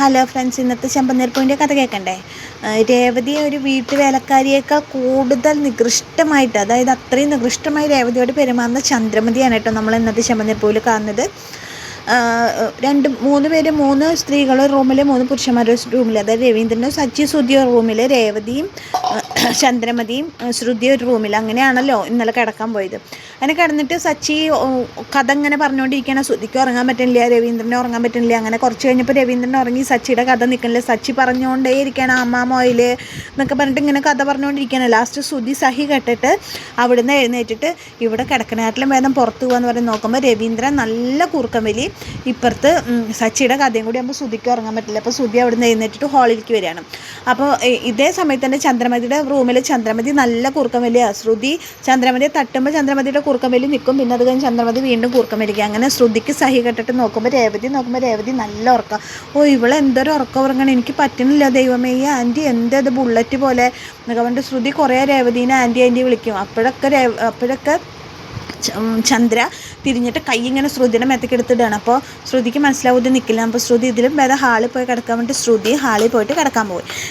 Hello friends, ഇന്നത്തെ ചെമ്പന്നീർപ്പൂവിൻ്റെ കഥ കേൾക്കണ്ടേ? രേവതി ഒരു വീട്ടുവേലക്കാരിയേക്കാൾ കൂടുതൽ നികൃഷ്ടമായിട്ട്, അതായത് അത്രയും നികൃഷ്ടമായി രേവതിയോട് പെരുമാറുന്ന ചന്ദ്രമതിയാണ് കേട്ടോ നമ്മൾ ഇന്നത്തെ ചെമ്പന്നീർപ്പൂവിൽ കാണുന്നത്. മൂന്ന് സ്ത്രീകൾ റൂമിൽ, 3 പുരുഷന്മാരുടെ റൂമിൽ, അതായത് രവീന്ദ്രനും സച്ചി ശ്രുതിയോ റൂമിൽ, രേവതിയും ചന്ദ്രമതിയും ശ്രുതി ഒരു റൂമിൽ. അങ്ങനെയാണല്ലോ ഇന്നലെ കിടക്കാൻ പോയത്. അങ്ങനെ കിടന്നിട്ട് സച്ചി കഥ ഇങ്ങനെ പറഞ്ഞുകൊണ്ടിരിക്കുകയാണ്. ശ്രുതിക്ക് ഉറങ്ങാൻ പറ്റുന്നില്ല, രവീന്ദ്രനെ ഉറങ്ങാൻ പറ്റുന്നില്ല. അങ്ങനെ കുറച്ച് കഴിഞ്ഞപ്പോൾ രവീന്ദ്രൻ ഉറങ്ങി, സച്ചിയുടെ കഥ നിൽക്കണില്ല. സച്ചി പറഞ്ഞുകൊണ്ടേ ഇരിക്കുകയാണ്, അമ്മ മൊയിൽ എന്നൊക്കെ പറഞ്ഞിട്ട് ഇങ്ങനെ കഥ പറഞ്ഞുകൊണ്ടിരിക്കുകയാണ്. ലാസ്റ്റ് ശ്രുതി സഹി കെട്ടിട്ട് അവിടുന്ന് എഴുന്നേറ്റിട്ട് ഇവിടെ കിടക്കണാട്ടിലും വേദം പുറത്ത് പോകാന്ന് പറഞ്ഞ് നോക്കുമ്പോൾ രവീന്ദ്രൻ നല്ല കൂർക്കം വലി. ഇപ്പുറത്ത് സച്ചിയുടെ കഥയും കൂടി ആകുമ്പോൾ ശ്രുതിക്ക് ഉറങ്ങാൻ പറ്റില്ല. അപ്പോൾ ശ്രുതി അവിടെ നിന്ന് എഴുന്നേറ്റിട്ട് ഹാളിലേക്ക് വരികയാണ്. അപ്പോൾ ഇതേ സമയത്ത് തന്നെ ചന്ദ്രമതിയുടെ റൂമിൽ ചന്ദ്രമതി നല്ല കൂർക്കം വലിയ. ശ്രുതി ചന്ദ്രമതിയെ തട്ടുമ്പോൾ ചന്ദ്രമതിയുടെ കൂർക്കം വലി നിൽക്കും. പിന്നെ അത് കഴിഞ്ഞ് ചന്ദ്രമതി വീണ്ടും കൂർക്കം വലിക്കുക. അങ്ങനെ ശ്രുതിക്ക് സഹി കെട്ടിട്ട് നോക്കുമ്പോൾ രേവതി നല്ല ഉറക്കം. ഇവളെന്തൊരു ഉറക്കം ഉറങ്ങണം, എനിക്ക് പറ്റുന്നില്ല ദൈവമേ, ഈ ആൻറ്റി എന്തത് ബുള്ളറ്റ് പോലെ എന്നൊക്കെ പറഞ്ഞിട്ട് ശ്രുതി കുറേ രേവതീനെ ആൻറ്റി വിളിക്കും. അപ്പോഴൊക്കെ ചന്ദ്ര തിരിഞ്ഞിട്ട് കൈ ഇങ്ങനെ ശ്രുതിയുടെ മേത്തേക്ക് എടുത്തിടുകയാണ്. അപ്പോൾ ശ്രുതിക്ക് മനസ്സിലാവും ഇത് നിൽക്കില്ല. അപ്പോൾ ശ്രുതി ഇതിലും ഭേദം ഹാളിൽ പോയി കിടക്കാൻ വേണ്ടിയിട്ട് ശ്രുതി ഹാളിൽ പോയിട്ട്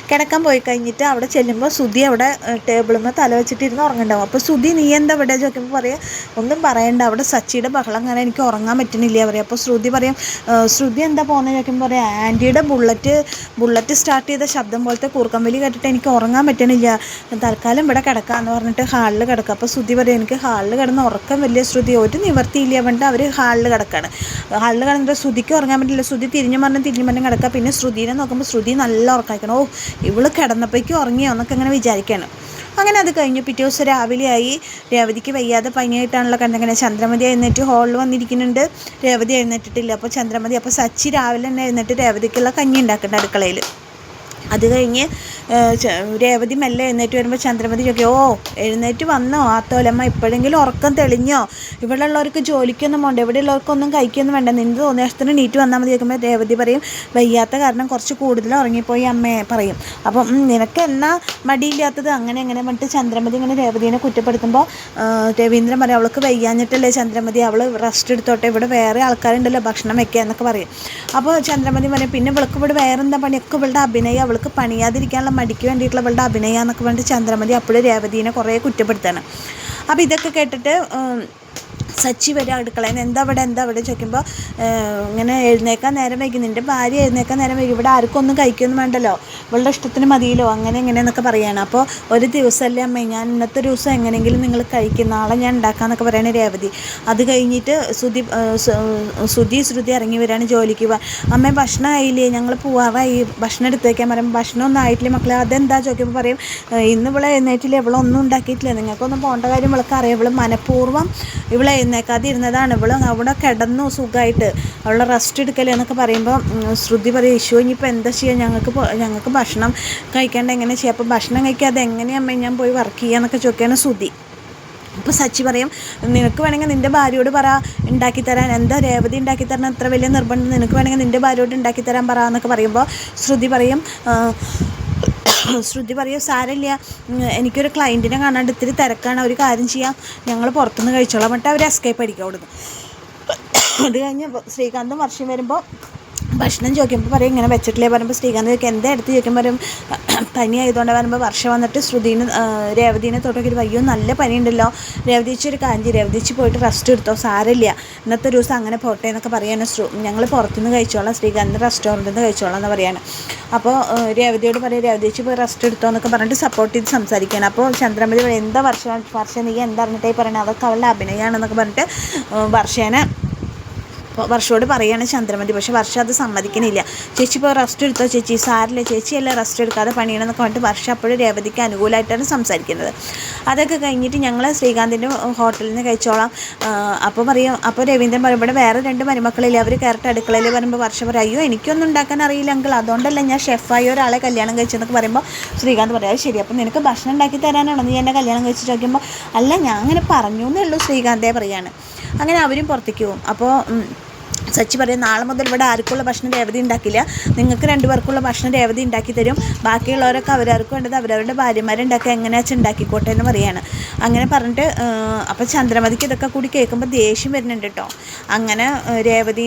കിടക്കാൻ പോയി കഴിഞ്ഞിട്ട് അവിടെ ചെല്ലുമ്പോൾ ശ്രുതി അവിടെ ടേബിളുമ്പോൾ തല വെച്ചിട്ടിരുന്ന് ഉറങ്ങുന്നുണ്ടാവും. അപ്പോൾ ശ്രുതി നീ എന്താ ഇവിടെ ചോദിക്കുമ്പോൾ പറയാം, ഒന്നും പറയണ്ട, അവിടെ സച്ചിയുടെ ബഹളം അങ്ങനെ എനിക്ക് ഉറങ്ങാൻ പറ്റുന്നില്ല പറയും. അപ്പോൾ ശ്രുതി പറയും, ശ്രുതി എന്താ പോകുന്നത് ചോദിക്കുമ്പോൾ പറയാം, ആൻറ്റിയുടെ ബുള്ളറ്റ് സ്റ്റാർട്ട് ചെയ്ത ശബ്ദം പോലത്തെ കൂർക്കം വലി കേട്ടിട്ട് എനിക്ക് ഉറങ്ങാൻ പറ്റണില്ല, തൽക്കാലം ഇവിടെ കിടക്കാമെന്ന് പറഞ്ഞിട്ട് ഹാളിൽ കിടക്കുക. അപ്പോൾ ശ്രുതി പറയും, എനിക്ക് ഹാളിൽ കിടന്ന് ഉറക്കം വലിയ. ശ്രുതി ഒരു നിവർത്തിയില്ല പറഞ്ഞിട്ട് അവർ ഹാളിൽ കിടക്കുകയാണ്. ഹാളിൽ കിടന്നിട്ട് ശ്രുതിക്ക് ഉറങ്ങാൻ പറ്റില്ല. ശ്രുതി തിരിഞ്ഞു പറഞ്ഞ് കിടക്കുക. പിന്നെ ശ്രുതിനെ നോക്കുമ്പോൾ ശ്രുതി നല്ല ഉറക്കായിക്കണം. ഇവള് കിടന്നപ്പോഴേക്കും ഉറങ്ങിയോ എന്നൊക്കെ അങ്ങനെ വിചാരിക്കുകയാണ്. അങ്ങനെ അത് കഴിഞ്ഞു. പിറ്റേ ദിവസം രാവിലെയായി. രേവതിക്ക് വയ്യാതെ പനിയായിട്ടാണല്ലോ കണ്ടങ്ങനെ. ചന്ദ്രമതി എഴുന്നേറ്റ് ഹാളിൽ വന്നിരിക്കുന്നുണ്ട്. രേവതി എഴുന്നേറ്റിട്ടില്ല. അപ്പോൾ സച്ചി രാവിലെ തന്നെ എഴുന്നേറ്റ് രേവതിക്കുള്ള കഞ്ഞി ഉണ്ടാക്കുന്നുണ്ട് അടുക്കളയിൽ. അത് കഴിഞ്ഞ് രേവതി മെല്ലെ എഴുന്നേറ്റ് വരുമ്പോൾ ചന്ദ്രമതി ചോദിക്കും, എഴുന്നേറ്റ് വന്നോ ആത്തോലമ്മ, ഇപ്പോഴെങ്കിലും ഉറക്കം തെളിഞ്ഞോ? ഇവിടെയുള്ളവർക്ക് ജോലിക്കൊന്നും വേണ്ട, ഇവിടെയുള്ളവർക്കൊന്നും കഴിക്കൊന്നും വേണ്ട, നിൻ്റെ തോന്നിയാസത്തിന് നീറ്റ് വന്നാൽ മതി. ചോദിക്കുമ്പോൾ രേവതി പറയും, വയ്യാത്ത കാരണം കുറച്ച് കൂടുതൽ ഉറങ്ങിപ്പോയി അമ്മയെ പറയും. അപ്പം നിനക്ക് എന്നാ മടിയില്ലാത്തത് അങ്ങനെ പറഞ്ഞിട്ട് ചന്ദ്രമതി ഇങ്ങനെ രേവതിനെ കുറ്റപ്പെടുത്തുമ്പോൾ രവീന്ദ്രൻ പറയും, അവൾക്ക് വയ്യാഞ്ഞിട്ടല്ലേ ചന്ദ്രമതി, അവൾ റെസ്റ്റ് എടുത്തോട്ടെ, ഇവിടെ വേറെ ആൾക്കാരുണ്ടല്ലോ ഭക്ഷണം വെക്കുക എന്നൊക്കെ പറയും. അപ്പോൾ ചന്ദ്രമതി പറയും, പിന്നെ ഇവൾക്ക് ഇവിടെ വേറെ എന്താ പണിയൊക്കെ ഇവളുടെ അഭിനയം, അവൾക്ക് പണിയാതിരിക്കാനുള്ള മടിക്ക് വേണ്ടിയിട്ടുള്ള ഇവളുടെ അഭിനയം എന്നൊക്കെ പറഞ്ഞിട്ട് ചന്ദ്രമതി അപ്പോഴും രേവതിനെ കുറേ കുറ്റപ്പെടുത്താണ്. അപ്പോൾ ഇതൊക്കെ കേട്ടിട്ട് സച്ചി വരെ അടുക്കളയിൽ എന്താ ഇവിടെ ചോദിക്കുമ്പോൾ ഇങ്ങനെ എഴുന്നേക്കാൻ നേരം വൈകി, നിൻ്റെ ഭാര്യ എഴുന്നേക്കാൻ നേരം വൈകി, ഇവിടെ ആർക്കും ഒന്നും കഴിക്കൊന്നും വേണ്ടല്ലോ, ഇവളുടെ ഇഷ്ടത്തിന് മതിയല്ലോ, അങ്ങനെ എങ്ങനെയെന്നൊക്കെ പറയുകയാണ്. അപ്പോൾ ഒരു ദിവസമല്ലേ അമ്മേ, ഞാൻ ഇന്നത്തെ ദിവസം എങ്ങനെയെങ്കിലും നിങ്ങൾ കഴിക്കും, നാളെ ഞാൻ ഉണ്ടാക്കാമെന്നൊക്കെ പറയുകയാണ് രേവതി. അത് കഴിഞ്ഞിട്ട് ശ്രുതി ഇറങ്ങി വരികയാണ് ജോലിക്ക്. അമ്മേ ഭക്ഷണം ആയില്ലേ, ഞങ്ങൾ പോവാറായി, ഭക്ഷണം എടുത്ത് വയ്ക്കാൻ പറയും. ഭക്ഷണം ഒന്നും ആയിട്ടില്ല മക്കളെ. അതെന്താ ചോദിക്കുമ്പോൾ പറയും, ഇന്ന് ഇവിടെ എഴുന്നേറ്റില്ല, ഇവളൊന്നും ഉണ്ടാക്കിയിട്ടില്ല, നിങ്ങൾക്കൊന്നും പോകേണ്ട കാര്യം ഇവൾക്ക് അറിയാം, ഇവൾ മനഃപൂർവ്വം ഇവളെ എഴുന്നേക്കാതെ ഇരുന്നതാണ്, ഇവൾ അവിടെ കിടന്നു സുഖമായിട്ട്, അവളുടെ റെസ്റ്റ് എടുക്കല് എന്നൊക്കെ പറയുമ്പോൾ ശ്രുതി പറയും, ഇഷ്യൂ ഇനിയിപ്പോൾ എന്താ ചെയ്യുക, ഞങ്ങൾക്ക് ഭക്ഷണം കഴിക്കാണ്ട് എങ്ങനെ ചെയ്യാം, അപ്പോൾ ഭക്ഷണം കഴിക്കാതെ എങ്ങനെയമ്മ ഞാൻ പോയി വർക്ക് ചെയ്യുക എന്നൊക്കെ ചോദിക്കുകയാണ് ശ്രുതി. അപ്പോൾ സച്ചി പറയും, നിനക്ക് വേണമെങ്കിൽ നിൻ്റെ ഭാര്യയോട് പറ ഉണ്ടാക്കിത്തരാൻ, എന്താ രേവതി ഉണ്ടാക്കിത്തരാൻ അത്ര വലിയ നിർബന്ധം, നിനക്ക് വേണമെങ്കിൽ നിൻ്റെ ഭാര്യയോട് ഉണ്ടാക്കിത്തരാൻ പറ എന്നൊക്കെ പറയുമ്പോൾ ശ്രുതി പറയും സാരമില്ല, എനിക്കൊരു ക്ലയൻറ്റിനെ കാണാണ്ട് ഇത്തിരി തിരക്കാണ്, ഒരു കാര്യം ചെയ്യാം, ഞങ്ങൾ പുറത്തുനിന്ന് കഴിച്ചോളാം എന്നിട്ട് അവർ എസ്കേപ്പ് അടിക്കുക അവിടുന്ന്. അത് കഴിഞ്ഞ് ശ്രീകാന്തും വർഷയും വരുമ്പോൾ ഭക്ഷണം ചോദിക്കുമ്പോൾ പറയും ഇങ്ങനെ വെച്ചിട്ടില്ലേ പറയുമ്പോൾ ശ്രീകാന്ത് ചോദിക്കും എന്താ എടുത്ത് ചോദിക്കുമ്പോൾ പറയും പനി ആയതുകൊണ്ട് വരുമ്പോൾ വർഷം വന്നിട്ട് രേവതിനെ തൊട്ടൊക്കെ അയ്യോ നല്ല പനിയുണ്ടല്ലോ, രേവതിച്ച് ഒരു കാര്യം, രേവതിച്ച് പോയിട്ട് റെസ്റ്റ് എടുത്തോ, സാരമില്ല, ഇന്നത്തെ ദിവസം അങ്ങനെ പോട്ടെ എന്നൊക്കെ പറയാണ്. ഞങ്ങൾ പുറത്തുനിന്ന് കഴിച്ചോളാം, ശ്രീകാന്ത് റെസ്റ്റോറൻറ്റിൽ നിന്ന് കഴിച്ചോളാം എന്ന് പറയാണ്. അപ്പോൾ രേവതിയോട് പറയും രേവതിച്ച് പോയി റെസ്റ്റ് എടുത്തോ എന്നൊക്കെ പറഞ്ഞിട്ട് സപ്പോർട്ട് ചെയ്ത് സംസാരിക്കുകയാണ്. അപ്പോൾ ചന്ദ്രമതി പറയും എന്താ വർഷം നീ എന്താ പറഞ്ഞിട്ടായി പറയണത്, അതൊക്കെ അവളുടെ അഭിനയമാണെന്നൊക്കെ പറഞ്ഞിട്ട് വർഷയോട് പറയുകയാണ് ചന്ദ്രമതി. പക്ഷേ വർഷം അത് സമ്മതിക്കണില്ല. ചേച്ചി ഇപ്പോൾ റെസ്റ്റ് എടുത്തോ ചേച്ചി, സാരില്ല ചേച്ചിയല്ല റെസ്റ്റ് എടുക്കാതെ പണിയണമെന്നൊക്കെ പറഞ്ഞിട്ട് വർഷം അപ്പോഴും രേവതിക്ക് അനുകൂലമായിട്ടാണ് സംസാരിക്കുന്നത്. അതൊക്കെ കഴിഞ്ഞിട്ട് ഞങ്ങൾ ശ്രീകാന്തിൻ്റെ ഹോട്ടലിൽ നിന്ന് കഴിച്ചോളാം. അപ്പോൾ രവീന്ദ്രൻ പറയും ഇവിടെ വേറെ 2 മരുമക്കളില്ലേ, അവർ കയറിട്ട് അടുക്കളയിൽ പറയുമ്പോൾ വർഷം പറയും അയ്യോ എനിക്കൊന്നും ഉണ്ടാക്കാൻ അറിയില്ല അങ്കിൾ, അതുകൊണ്ടല്ല ഞാൻ ഷെഫായി ഒരാളെ കല്യാണം കഴിച്ചെന്നൊക്കെ പറയുമ്പോൾ ശ്രീകാന്ത് പറയാം അത് ശരി, അപ്പോൾ നിനക്ക് ഭക്ഷണം ഉണ്ടാക്കി തരാനാണോ നീ എന്നെ കല്യാണം കഴിച്ച് ചോദിക്കുമ്പോൾ അല്ല ഞാൻ അങ്ങനെ പറഞ്ഞു എന്നേ ഉള്ളൂ ശ്രീകാന്തേ പറയാണ്. അങ്ങനെ അവരും പുറത്തേക്ക് പോകും. അപ്പോൾ സച്ചി പറയും നാളെ മുതൽ ഇവിടെ ആർക്കുള്ള ഭക്ഷണം രേവതി ഉണ്ടാക്കില്ല, നിങ്ങൾക്ക് 2 പേർക്കുള്ള ഭക്ഷണം രേവതി ഉണ്ടാക്കി തരും, ബാക്കിയുള്ളവരൊക്കെ അവരവർക്ക് വേണ്ടത് അവരവരുടെ ഭാര്യമാരുണ്ടാക്കുക എങ്ങനെയാ വെച്ചാൽ ഉണ്ടാക്കിക്കോട്ടെ എന്ന് പറയാണ്. അങ്ങനെ പറഞ്ഞിട്ട് അപ്പോൾ ചന്ദ്രമതിക്ക് ഇതൊക്കെ കൂടി കേൾക്കുമ്പോൾ ദേഷ്യം വരുന്നുണ്ട് കേട്ടോ. അങ്ങനെ രേവതി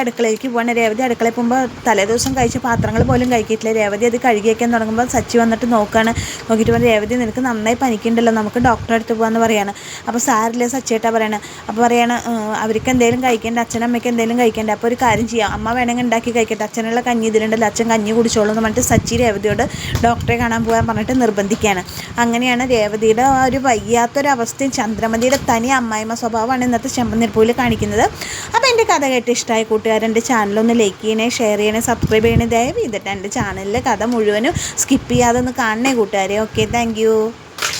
അടുക്കളയിലേക്ക് പോവാണ്. രേവതി അടുക്കളയിൽ പോകുമ്പോൾ തലേദിവസം കഴിച്ച പാത്രങ്ങൾ പോലും കഴിക്കിയിട്ടില്ല. രേവതി അത് കഴുകി വയ്ക്കാൻ തുടങ്ങുമ്പോൾ സച്ചി വന്നിട്ട് നോക്കിയിട്ട് പറയും, രേവതി നിനക്ക് നന്നായി പനിക്കുണ്ടല്ലോ, നമുക്ക് ഡോക്ടറെ അടുത്ത് പോകാമെന്ന് പറയാണ്. അപ്പോൾ സാരില്ല സച്ചിയേട്ടാ പറയണേ. അപ്പോൾ പറയാണ് അവർക്ക് എന്തെങ്കിലും കഴിക്കേണ്ട, അച്ഛനമ്മയ്ക്ക് എന്തെങ്കിലും കഴിക്കേണ്ട, അപ്പോൾ ഒരു കാര്യം ചെയ്യാം, അമ്മ വേണമെങ്കിൽ ഉണ്ടാക്കി കഴിക്കട്ടെ, അച്ഛനുള്ള കഞ്ഞി ഇതിലുണ്ടല്ലോ, അച്ഛൻ കഞ്ഞി കുടിച്ചോളൂ എന്ന് പറഞ്ഞിട്ട് സച്ചി രേവതിയോട് ഡോക്ടറെ കാണാൻ പോകാൻ പറഞ്ഞിട്ട് നിർബന്ധിക്കുകയാണ്. അങ്ങനെയാണ് രേവതിയുടെ ആ ഒരു വയ്യാത്തൊരവസ്ഥയും ചന്ദ്രമതിയുടെ തനി അമ്മായിമ്മ സ്വഭാവമാണ് ഇന്നത്തെ ചെമ്പന്നിർപ്പൂവിൽ കാണിക്കുന്നത്. അപ്പോൾ എൻ്റെ കഥ കേട്ട് ഇഷ്ടമായ കൂട്ടുകാരൻ എൻ്റെ ചാനലൊന്ന് ലൈക്ക് ചെയ്യണേ, ഷെയർ ചെയ്യണേ, സബ്സ്ക്രൈബ് ചെയ്യണേ. ദയവ് ചെയ്തിട്ട് എൻ്റെ ചാനലിലെ കഥ മുഴുവനും സ്കിപ്പ് ചെയ്യാതെ ഒന്ന് കാണണേ കൂട്ടുകാരെ. Okay, thank